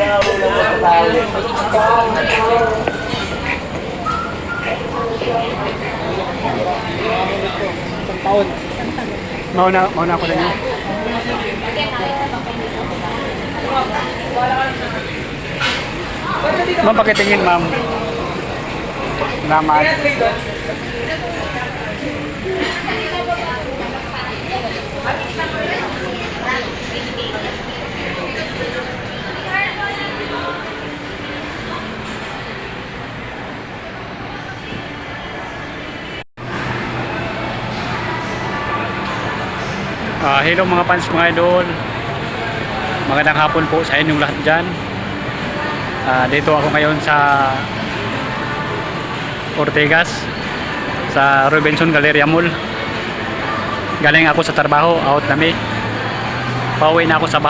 Isang taon. Mauna ako na niyo. Ma'am, pakitingin ma'am. Salamat. Hello mga fans, mga idol. Magandang hapon po sa inyong lahat dyan. Dito ako ngayon sa Ortigas, sa Robinson Galleria Mall. Galing ako sa trabaho, out na may. Pauwi na ako sa bahay.